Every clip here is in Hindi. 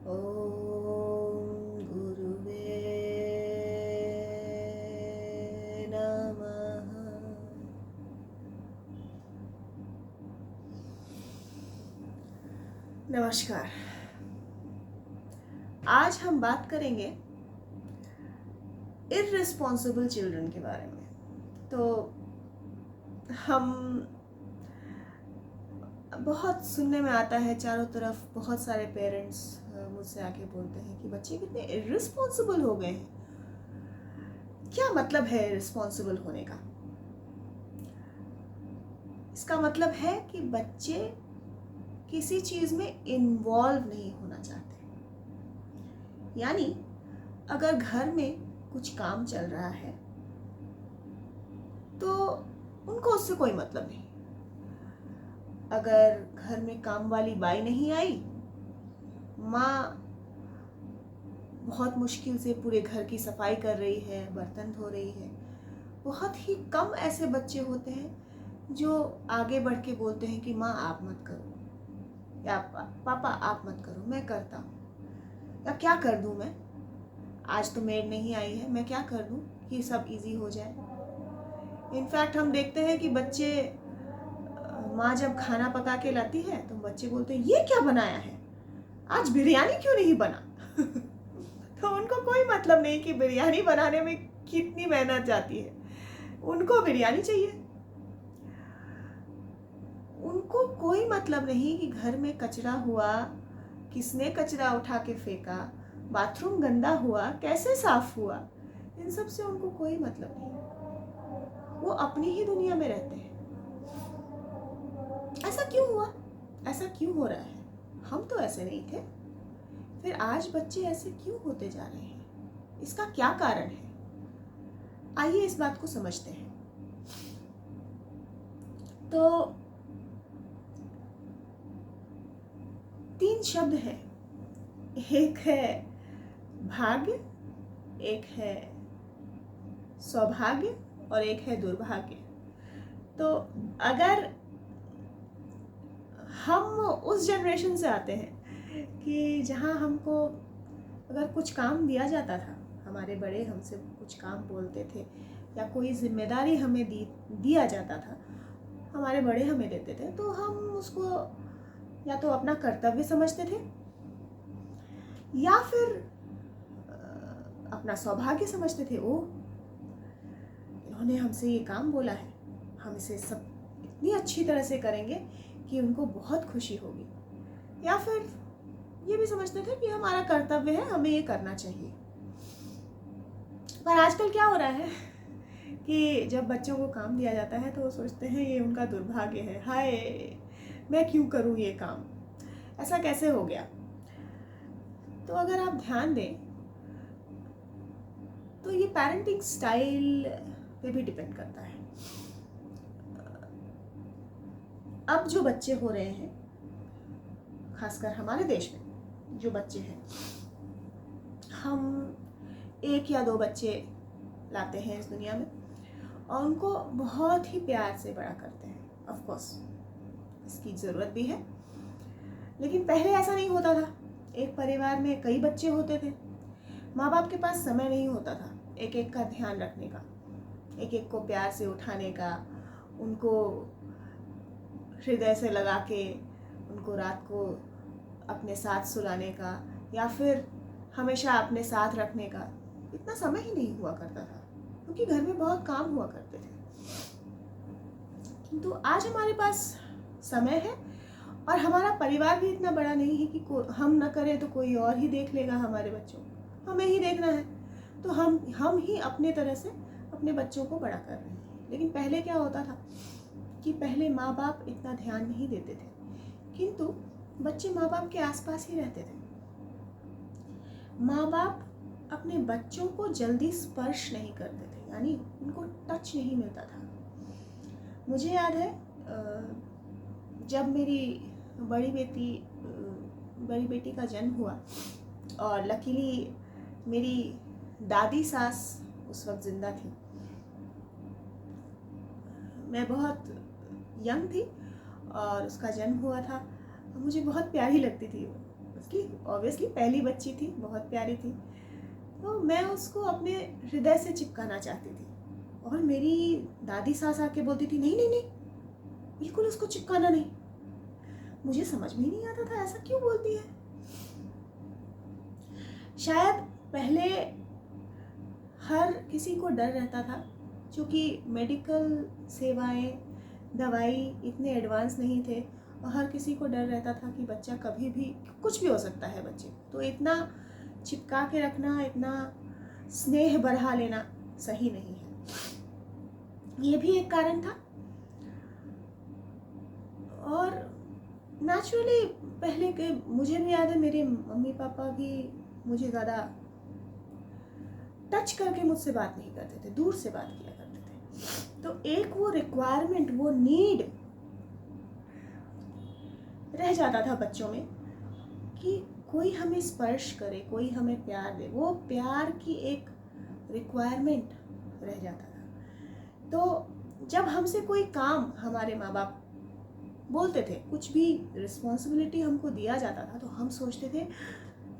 ॐ गुरुवे नमः। नमस्कार। आज हम बात करेंगे इर्रेस्पॉन्सिबल चिल्ड्रन के बारे में। तो हम बहुत सुनने में आता है चारों तरफ, बहुत सारे पेरेंट्स मुझसे आके बोलते हैं कि बच्चे कितने इर्रेस्पॉन्सिबल हो गए हैं। क्या मतलब है इर्रेस्पॉन्सिबल होने का? इसका मतलब है कि बच्चे किसी चीज़ में इन्वॉल्व नहीं होना चाहते। यानी अगर घर में कुछ काम चल रहा है तो उनको उससे कोई मतलब नहीं। अगर घर में काम वाली बाई नहीं आई, माँ बहुत मुश्किल से पूरे घर की सफाई कर रही है, बर्तन धो रही है, बहुत ही कम ऐसे बच्चे होते हैं जो आगे बढ़ के बोलते हैं कि माँ आप मत करो, या पापा आप मत करो, मैं करता हूँ, या क्या कर दूँ मैं, आज तो मेड नहीं आई है, मैं क्या कर दूँ कि सब इजी हो जाए। इनफैक्ट हम देखते हैं कि बच्चे, माँ जब खाना पका के लाती है तो बच्चे बोलते हैं ये क्या बनाया है, आज बिरयानी क्यों नहीं बना। तो उनको कोई मतलब नहीं कि बिरयानी बनाने में कितनी मेहनत जाती है, उनको बिरयानी चाहिए। उनको कोई मतलब नहीं कि घर में कचरा हुआ, किसने कचरा उठा के फेंका, बाथरूम गंदा हुआ, कैसे साफ हुआ, इन सब से उनको कोई मतलब नहीं। वो अपनी ही दुनिया में रहते हैं। ऐसा क्यों हुआ, ऐसा क्यों हो रहा है? हम तो ऐसे नहीं थे, फिर आज बच्चे ऐसे क्यों होते जा रहे हैं? इसका क्या कारण है? आइए इस बात को समझते हैं। तो 3 शब्द हैं, एक है भाग्य, एक है सौभाग्य और एक है दुर्भाग्य। तो अगर हम उस जनरेशन से आते हैं कि जहाँ हमको अगर कुछ काम दिया जाता था, हमारे बड़े हमसे कुछ काम बोलते थे या कोई जिम्मेदारी हमें दिया जाता था, हमारे बड़े हमें देते थे, तो हम उसको या तो अपना कर्तव्य समझते थे या फिर अपना सौभाग्य समझते थे। ओ, इन्होंने हमसे ये काम बोला है, हम इसे सब इतनी अच्छी तरह से करेंगे कि उनको बहुत खुशी होगी। या फिर ये भी समझते थे कि हमारा कर्तव्य है, हमें ये करना चाहिए। पर आजकल क्या हो रहा है कि जब बच्चों को काम दिया जाता है तो वो सोचते हैं ये उनका दुर्भाग्य है, हाय मैं क्यों करूँ ये काम, ऐसा कैसे हो गया। तो अगर आप ध्यान दें तो ये पेरेंटिंग स्टाइल पे भी डिपेंड करता है। अब जो बच्चे हो रहे हैं, खासकर हमारे देश में जो बच्चे हैं, हम 1 या 2 बच्चे लाते हैं इस दुनिया में और उनको बहुत ही प्यार से बड़ा करते हैं। ऑफ कोर्स इसकी ज़रूरत भी है, लेकिन पहले ऐसा नहीं होता था। एक परिवार में कई बच्चे होते थे, माँ बाप के पास समय नहीं होता था एक एक का ध्यान रखने का, एक एक को प्यार से उठाने का, उनको हृदय से लगा के उनको रात को अपने साथ सुलाने का या फिर हमेशा अपने साथ रखने का इतना समय ही नहीं हुआ करता था, क्योंकि घर में बहुत काम हुआ करते थे। किंतु आज हमारे पास समय है और हमारा परिवार भी इतना बड़ा नहीं है कि हम न करें तो कोई और ही देख लेगा हमारे बच्चों को, हमें ही देखना है। तो हम ही अपने तरह से अपने बच्चों को बड़ा कर रहे हैं। लेकिन पहले क्या होता था कि पहले माँ बाप इतना ध्यान नहीं देते थे, किंतु बच्चे माँ बाप के आसपास ही रहते थे। माँ बाप अपने बच्चों को जल्दी स्पर्श नहीं करते थे, यानी उनको टच नहीं मिलता था। मुझे याद है जब मेरी बड़ी बेटी का जन्म हुआ और लकीली मेरी दादी सास उस वक्त ज़िंदा थी। मैं बहुत यंग थी और उसका जन्म हुआ था। मुझे बहुत प्यारी लगती थी वो, ऑब्वियसली पहली बच्ची थी, बहुत प्यारी थी, तो मैं उसको अपने हृदय से चिपकाना चाहती थी। और मेरी दादी सास आके बोलती थी नहीं नहीं नहीं, बिल्कुल उसको चिपकाना नहीं। मुझे समझ में ही नहीं आता था ऐसा क्यों बोलती है। शायद पहले हर किसी को डर रहता था, क्योंकि मेडिकल सेवाएं, दवाई इतने एडवांस नहीं थे, और हर किसी को डर रहता था कि बच्चा कभी भी कुछ भी हो सकता है बच्चे, तो इतना चिपका के रखना, इतना स्नेह बढ़ा लेना सही नहीं है। ये भी एक कारण था। और नेचुरली पहले के मुझे भी याद है, मेरे मम्मी पापा भी मुझे ज़्यादा टच करके मुझसे बात नहीं करते थे, दूर से बात किया करते थे। तो एक वो रिक्वायरमेंट, वो नीड रह जाता था बच्चों में कि कोई हमें स्पर्श करे, कोई हमें प्यार दे। वो प्यार की एक रिक्वायरमेंट रह जाता था। तो जब हमसे कोई काम हमारे माँ बाप बोलते थे, कुछ भी रिस्पॉन्सिबिलिटी हमको दिया जाता था, तो हम सोचते थे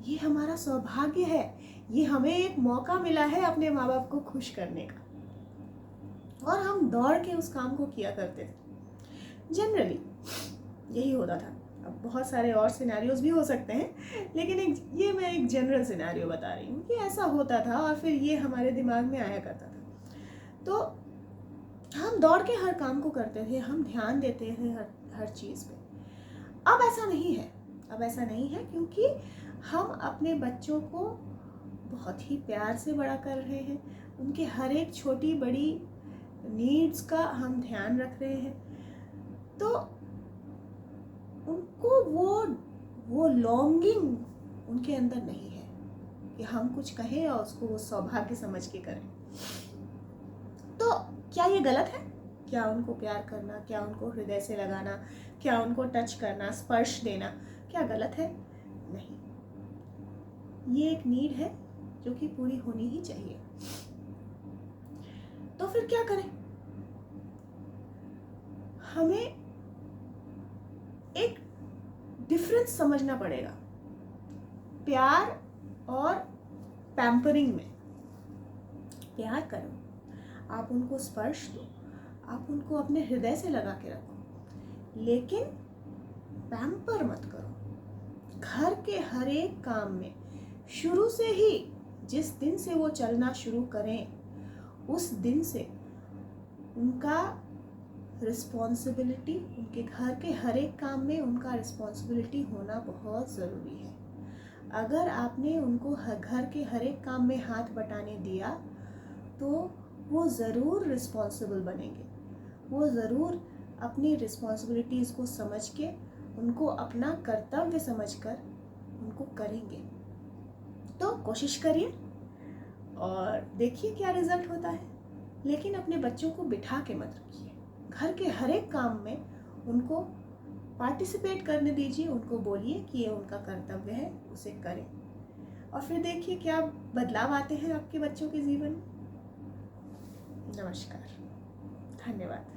ये हमारा सौभाग्य है, ये हमें एक मौका मिला है अपने माँ बाप को खुश करने का, और हम दौड़ के उस काम को किया करते थे। जनरली यही होता था। अब बहुत सारे और सिनेरियोज भी हो सकते हैं, लेकिन ये मैं एक जनरल सिनेरियो बता रही हूँ कि ऐसा होता था, और फिर ये हमारे दिमाग में आया करता था। तो हम दौड़ के हर काम को करते थे, हम ध्यान देते थे हर चीज़ पे। अब ऐसा नहीं है, अब ऐसा नहीं है, क्योंकि हम अपने बच्चों को बहुत ही प्यार से बड़ा कर रहे हैं, उनके हर एक छोटी बड़ी नीड्स का हम ध्यान रख रहे हैं। तो उनको वो लॉन्गिंग उनके अंदर नहीं है कि हम कुछ कहें और उसको वो सौभाग्य समझ के करें। तो क्या ये गलत है? क्या उनको प्यार करना, क्या उनको हृदय से लगाना, क्या उनको टच करना, स्पर्श देना, क्या गलत है? नहीं, ये एक नीड है जो कि पूरी होनी ही चाहिए। तो फिर क्या करें? हमें एक डिफरेंस समझना पड़ेगा प्यार और पैम्परिंग में। प्यार करो, आप उनको स्पर्श दो, आप उनको अपने हृदय से लगा के रखो, लेकिन पैम्पर मत करो। घर के हर एक काम में शुरू से ही, जिस दिन से वो चलना शुरू करें, उस दिन से उनका रिस्पॉन्सिबिलिटी, उनके घर के हर एक काम में उनका रिस्पॉन्सिबिलिटी होना बहुत ज़रूरी है। अगर आपने उनको घर के हर एक काम में हाथ बटाने दिया, तो वो ज़रूर रिस्पॉन्सिबल बनेंगे, वो ज़रूर अपनी रिस्पॉन्सिबिलिटीज़ को समझ के, उनको अपना कर्तव्य समझकर उनको करेंगे। तो कोशिश करिए और देखिए क्या रिज़ल्ट होता है। लेकिन अपने बच्चों को बिठा के मत रखिए, घर के हर एक काम में उनको पार्टिसिपेट करने दीजिए, उनको बोलिए कि ये उनका कर्तव्य है, उसे करें, और फिर देखिए क्या बदलाव आते हैं आपके बच्चों के जीवन में। नमस्कार, धन्यवाद।